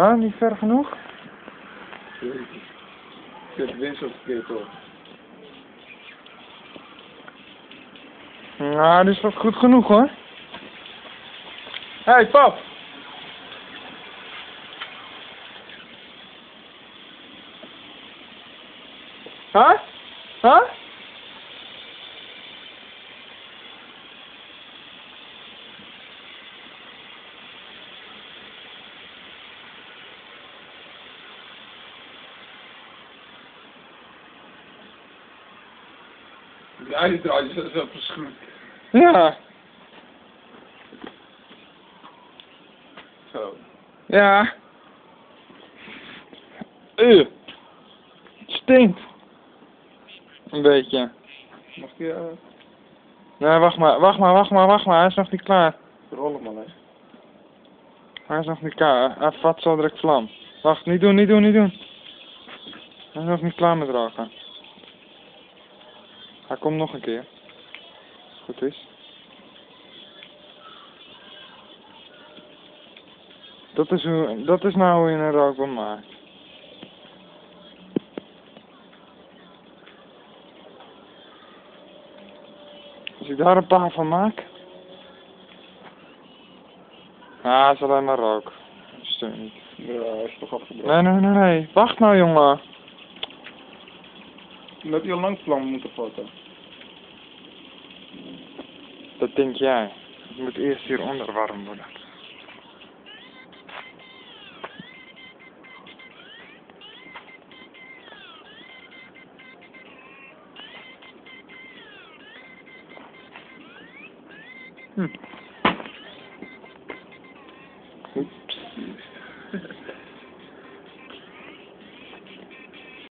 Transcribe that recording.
Huh? Niet ver genoeg? Ik zet de wind zo verkeerd op. Nou, dit is toch goed genoeg hoor. Hé, hey, pap! Huh? Huh? Die einddraadjes zijn zo verschroeid. Ja. Zo. Ja. Het stinkt. Een beetje. Mag je Nee, wacht maar. Hij is nog niet klaar. rollen man hè? Hij is nog niet klaar. Hij vat zo direct vlam. Wacht, niet doen. Hij is nog niet klaar met roken. Hij komt nog een keer. Als het goed is. Dat is nou hoe je een rookbom maakt. Als ik daar een paar van maak. Ah, het is alleen maar rook. Dat steunt niet. Ja, is toch afgebroken. Nee. Wacht nou, jongen. Dan heb je al lang vlam moeten vatten. Dat denk jij. Het moet eerst hieronder warm worden. Oeps.